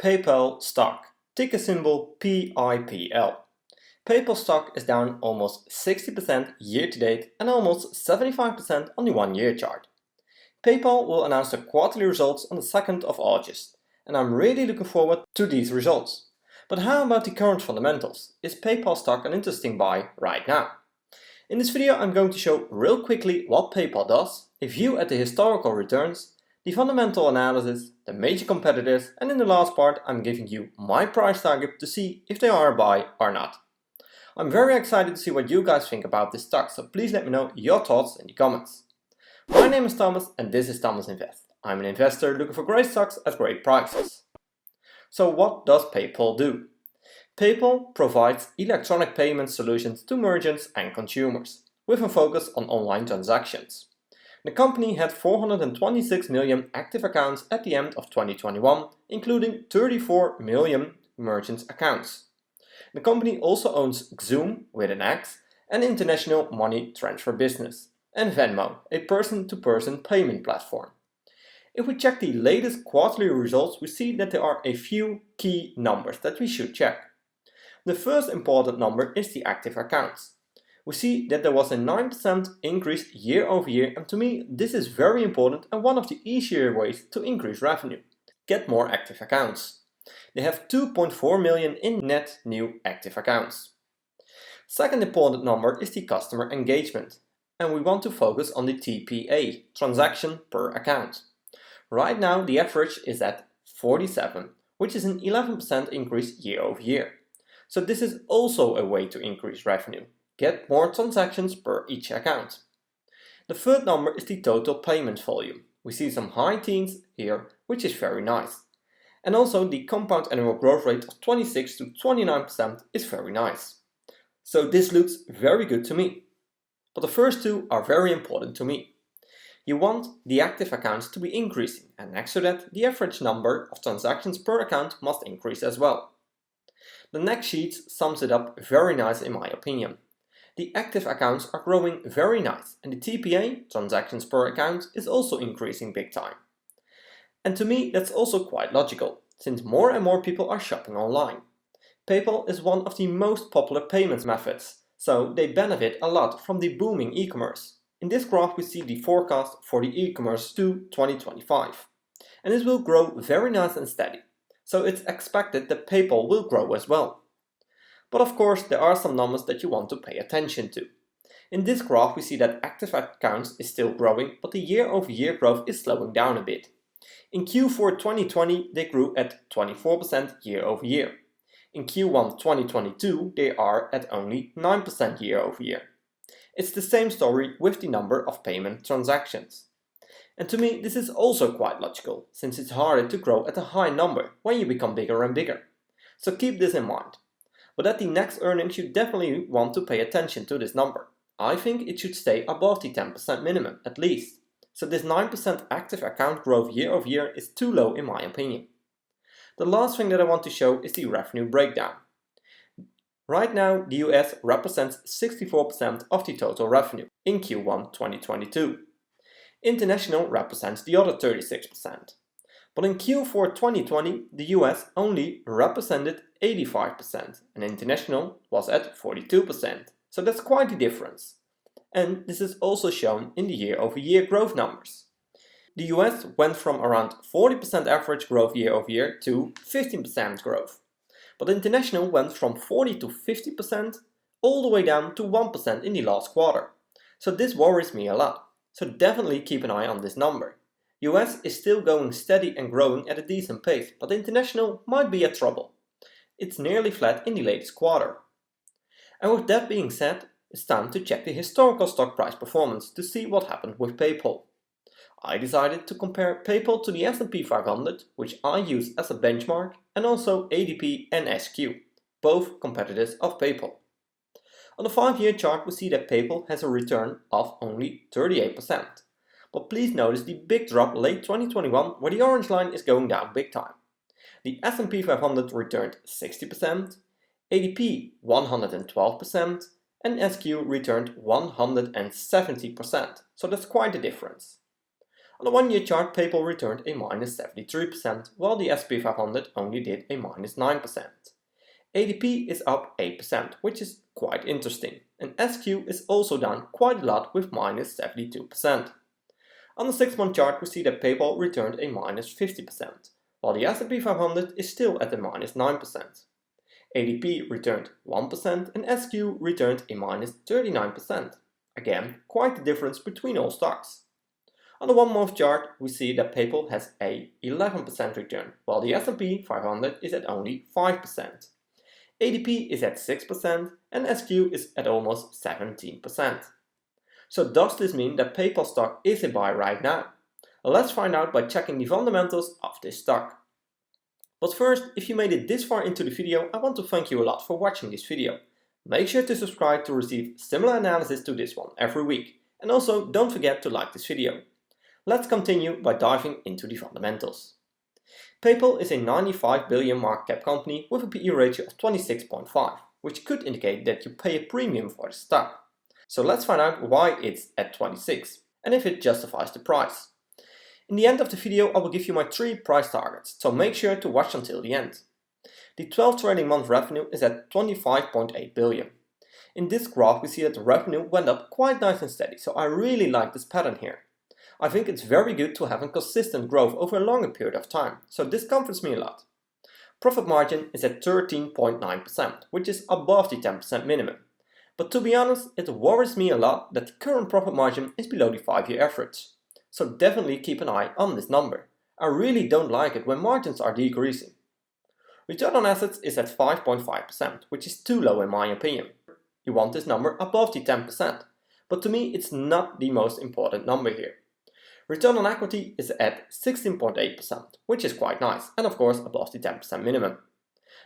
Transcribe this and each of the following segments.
PayPal stock, ticker symbol PYPL. PayPal stock is down almost 60% year to date and almost 75% on the 1 year chart. PayPal will announce their quarterly results on the 2nd of August, and I'm really looking forward to these results. But how about the current fundamentals? Is PayPal stock an interesting buy right now? In this video I'm going to show real quickly what PayPal does, a view at the historical returns, the fundamental analysis, the major competitors, and in the last part I'm giving you my price target to see if they are a buy or not. I'm very excited to see what you guys think about this stock, so please let me know your thoughts in the comments. My name is Thomas and this is Thomas Invest. I'm an investor looking for great stocks at great prices. So what does PayPal do? PayPal provides electronic payment solutions to merchants and consumers, with a focus on online transactions. The company had 426 million active accounts at the end of 2021, including 34 million merchant accounts. The company also owns Xoom, with an X, an international money transfer business, and Venmo, a person-to-person payment platform. If we check the latest quarterly results, we see that there are a few key numbers that we should check. The first important number is the active accounts. We see that there was a 9% increase year over year, and to me this is very important and one of the easier ways to increase revenue. Get more active accounts. They have 2.4 million in net new active accounts. Second important number is the customer engagement, and we want to focus on the TPA, transaction per account. Right now the average is at 47, which is an 11% increase year over year. So this is also a way to increase revenue. Get more transactions per each account. The third number is the total payment volume. We see some high teens here, which is very nice. And also the compound annual growth rate of 26 to 29% is very nice. So this looks very good to me. But the first two are very important to me. You want the active accounts to be increasing, and next to that the average number of transactions per account must increase as well. The next sheet sums it up very nice in my opinion. The active accounts are growing very nice, and the TPA, transactions per account, is also increasing big time. And to me that's also quite logical, since more and more people are shopping online. PayPal is one of the most popular payment methods, so they benefit a lot from the booming e-commerce. In this graph we see the forecast for the e-commerce to 2025. And it will grow very nice and steady, so it's expected that PayPal will grow as well. But of course there are some numbers that you want to pay attention to. In this graph we see that active accounts is still growing, but the year over year growth is slowing down a bit. In Q4 2020 they grew at 24% year over year. In Q1 2022 they are at only 9% year over year. It's the same story with the number of payment transactions. And to me this is also quite logical, since it's harder to grow at a high number when you become bigger and bigger. So keep this in mind. But at the next earnings you definitely want to pay attention to this number. I think it should stay above the 10% minimum at least. So this 9% active account growth year over year is too low in my opinion. The last thing that I want to show is the revenue breakdown. Right now the US represents 64% of the total revenue in Q1 2022. International represents the other 36%. But in Q4 2020 the US only represented 85% and international was at 42%. So that's quite a difference. And this is also shown in the year over year growth numbers. The US went from around 40% average growth year over year to 15% growth. But international went from 40 to 50% all the way down to 1% in the last quarter. So this worries me a lot. So definitely keep an eye on this number. US is still going steady and growing at a decent pace, but international might be a trouble. It's nearly flat in the latest quarter. And with that being said, it's time to check the historical stock price performance to see what happened with PayPal. I decided to compare PayPal to the S&P 500, which I use as a benchmark, and also ADP and SQ, both competitors of PayPal. On the 5-year chart we see that PayPal has a return of only 38%. But please notice the big drop late 2021 where the orange line is going down big time. The S&P 500 returned 60%, ADP 112%, and SQ returned 170%, so that's quite a difference. On the 1 year chart, PayPal returned a minus 73%, while the S&P 500 only did a minus 9%. ADP is up 8%, which is quite interesting, and SQ is also down quite a lot with minus 72%. On the 6-month chart, we see that PayPal returned a minus 50%, while the S&P 500 is still at a minus 9%. ADP returned 1% and SQ returned a minus 39%. Again, quite the difference between all stocks. On the 1-month chart, we see that PayPal has a 11% return, while the S&P 500 is at only 5%. ADP is at 6% and SQ is at almost 17%. So does this mean that PayPal stock is a buy right now? Let's find out by checking the fundamentals of this stock. But first, if you made it this far into the video, I want to thank you a lot for watching this video. Make sure to subscribe to receive similar analysis to this one every week. And also don't forget to like this video. Let's continue by diving into the fundamentals. PayPal is a 95 billion market cap company with a PE ratio of 26.5, which could indicate that you pay a premium for the stock. So let's find out why it's at 26 and if it justifies the price. In the end of the video, I will give you my 3 price targets, so make sure to watch until the end. The 12 trading month revenue is at 25.8 billion. In this graph, we see that the revenue went up quite nice and steady, so I really like this pattern here. I think it's very good to have a consistent growth over a longer period of time, so this comforts me a lot. Profit margin is at 13.9%, which is above the 10% minimum. But to be honest, it worries me a lot that the current profit margin is below the 5-year average. So definitely keep an eye on this number. I really don't like it when margins are decreasing. Return on assets is at 5.5%, which is too low in my opinion. You want this number above the 10%, but to me it's not the most important number here. Return on equity is at 16.8%, which is quite nice, and of course above the 10% minimum.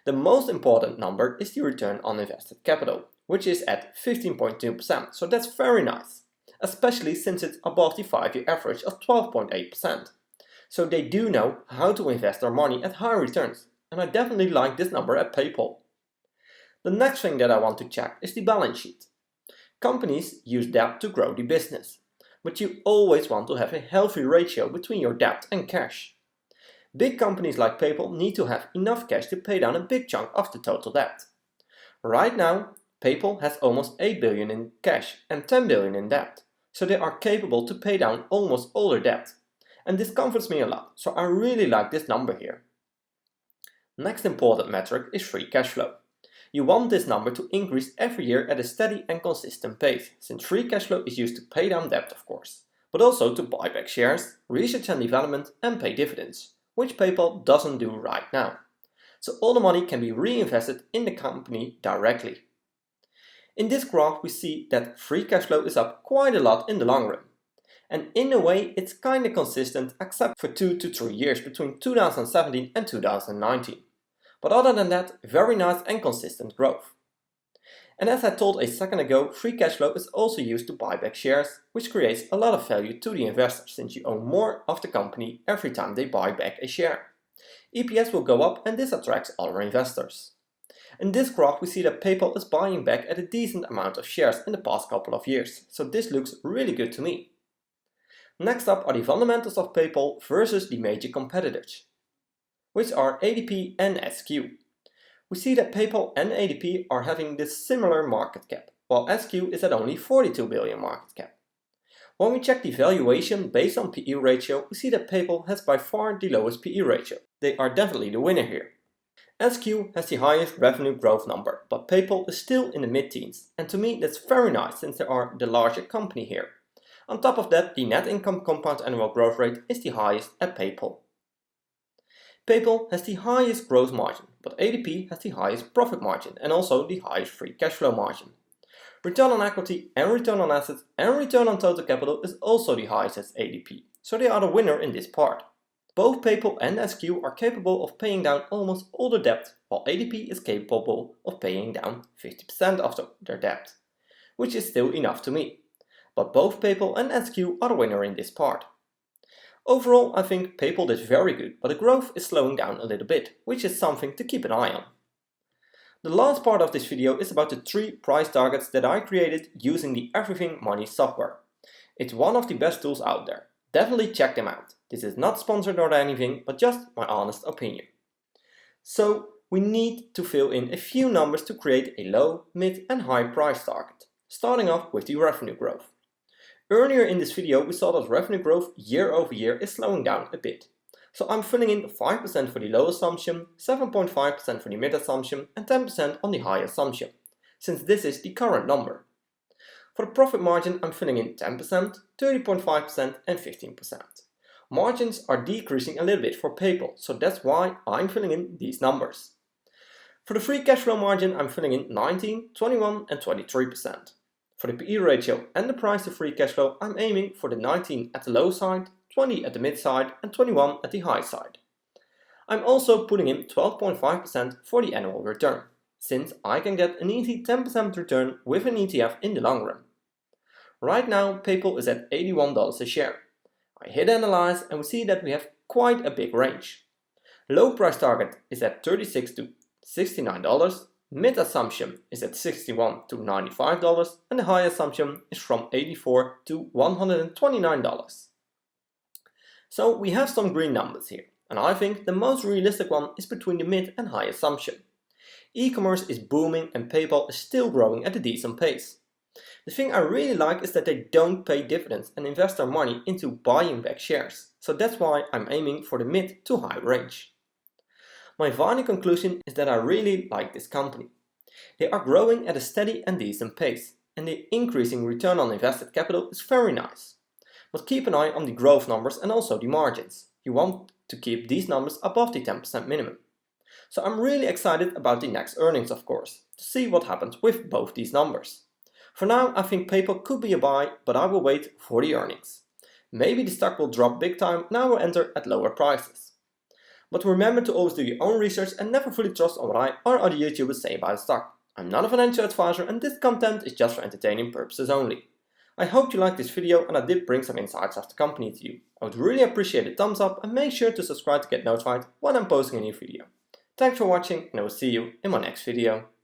The most important number is the return on invested capital, which is at 15.2%, so that's very nice. Especially since it's above the 5-year average of 12.8%. So they do know how to invest their money at high returns, and I definitely like this number at PayPal. The next thing that I want to check is the balance sheet. Companies use debt to grow the business, but you always want to have a healthy ratio between your debt and cash. Big companies like PayPal need to have enough cash to pay down a big chunk of the total debt. Right now, PayPal has almost 8 billion in cash and 10 billion in debt. So they are capable to pay down almost all their debt. And this comforts me a lot, so I really like this number here. Next important metric is free cash flow. You want this number to increase every year at a steady and consistent pace, since free cash flow is used to pay down debt of course, but also to buy back shares, research and development and pay dividends, which PayPal doesn't do right now. So all the money can be reinvested in the company directly. In this graph we see that free cash flow is up quite a lot in the long run. And in a way it's kinda consistent except for 2 to 3 years between 2017 and 2019. But other than that, very nice and consistent growth. And as I told a second ago, free cash flow is also used to buy back shares, which creates a lot of value to the investor since you own more of the company every time they buy back a share. EPS will go up and this attracts other investors. In this graph we see that PayPal is buying back at a decent amount of shares in the past couple of years, so this looks really good to me. Next up are the fundamentals of PayPal versus the major competitors, which are ADP and SQ. We see that PayPal and ADP are having this similar market cap, while SQ is at only 42 billion market cap. When we check the valuation based on PE ratio, we see that PayPal has by far the lowest PE ratio. They are definitely the winner here. SQ has the highest revenue growth number, but PayPal is still in the mid-teens, and to me that's very nice since they are the larger company here. On top of that, the net income compound annual growth rate is the highest at PayPal. PayPal has the highest gross margin, but ADP has the highest profit margin and also the highest free cash flow margin. Return on equity and return on assets and return on total capital is also the highest as ADP, so they are the winner in this part. Both PayPal and SQ are capable of paying down almost all their debt, while ADP is capable of paying down 50% of their debt, which is still enough to me. But both PayPal and SQ are the winner in this part. Overall, I think PayPal did very good, but the growth is slowing down a little bit, which is something to keep an eye on. The last part of this video is about the 3 price targets that I created using the Everythingmoney software. It's one of the best tools out there. definitely check them out. This is not sponsored or anything, but just my honest opinion. So we need to fill in a few numbers to create a low, mid and high price target, starting off with the revenue growth. Earlier in this video we saw that revenue growth year over year is slowing down a bit. So I'm filling in 5% for the low assumption, 7.5% for the mid assumption and 10% on the high assumption, since this is the current number. For the profit margin I'm filling in 10%, 30.5% and 15%. Margins are decreasing a little bit for PayPal, so that's why I'm filling in these numbers. For the free cash flow margin I'm filling in 19, 21 and 23%. For the PE ratio and the price to free cash flow I'm aiming for the 19 at the low side, 20 at the mid side and 21 at the high side. I'm also putting in 12.5% for the annual return, since I can get an easy 10% return with an ETF in the long run. Right now PayPal is at $81 a share. I hit analyze and we see that we have quite a big range. Low price target is at $36 to $69, mid assumption is at $61 to $95 and the high assumption is from $84 to $129. So we have some green numbers here, and I think the most realistic one is between the mid and high assumption. E-commerce is booming and PayPal is still growing at a decent pace. The thing I really like is that they don't pay dividends and invest their money into buying back shares, so that's why I'm aiming for the mid to high range. My final conclusion is that I really like this company. They are growing at a steady and decent pace, and the increasing return on invested capital is very nice. But keep an eye on the growth numbers and also the margins. You want to keep these numbers above the 10% minimum. So I'm really excited about the next earnings, of course, to see what happens with both these numbers. For now I think PayPal could be a buy, but I will wait for the earnings. Maybe the stock will drop big time and I will enter at lower prices. But remember to always do your own research and never fully trust on what I or other YouTubers say about a stock. I'm not a financial advisor and this content is just for entertaining purposes only. I hope you liked this video and I did bring some insights of the company to you. I would really appreciate a thumbs up and make sure to subscribe to get notified when I'm posting a new video. Thanks for watching and I will see you in my next video.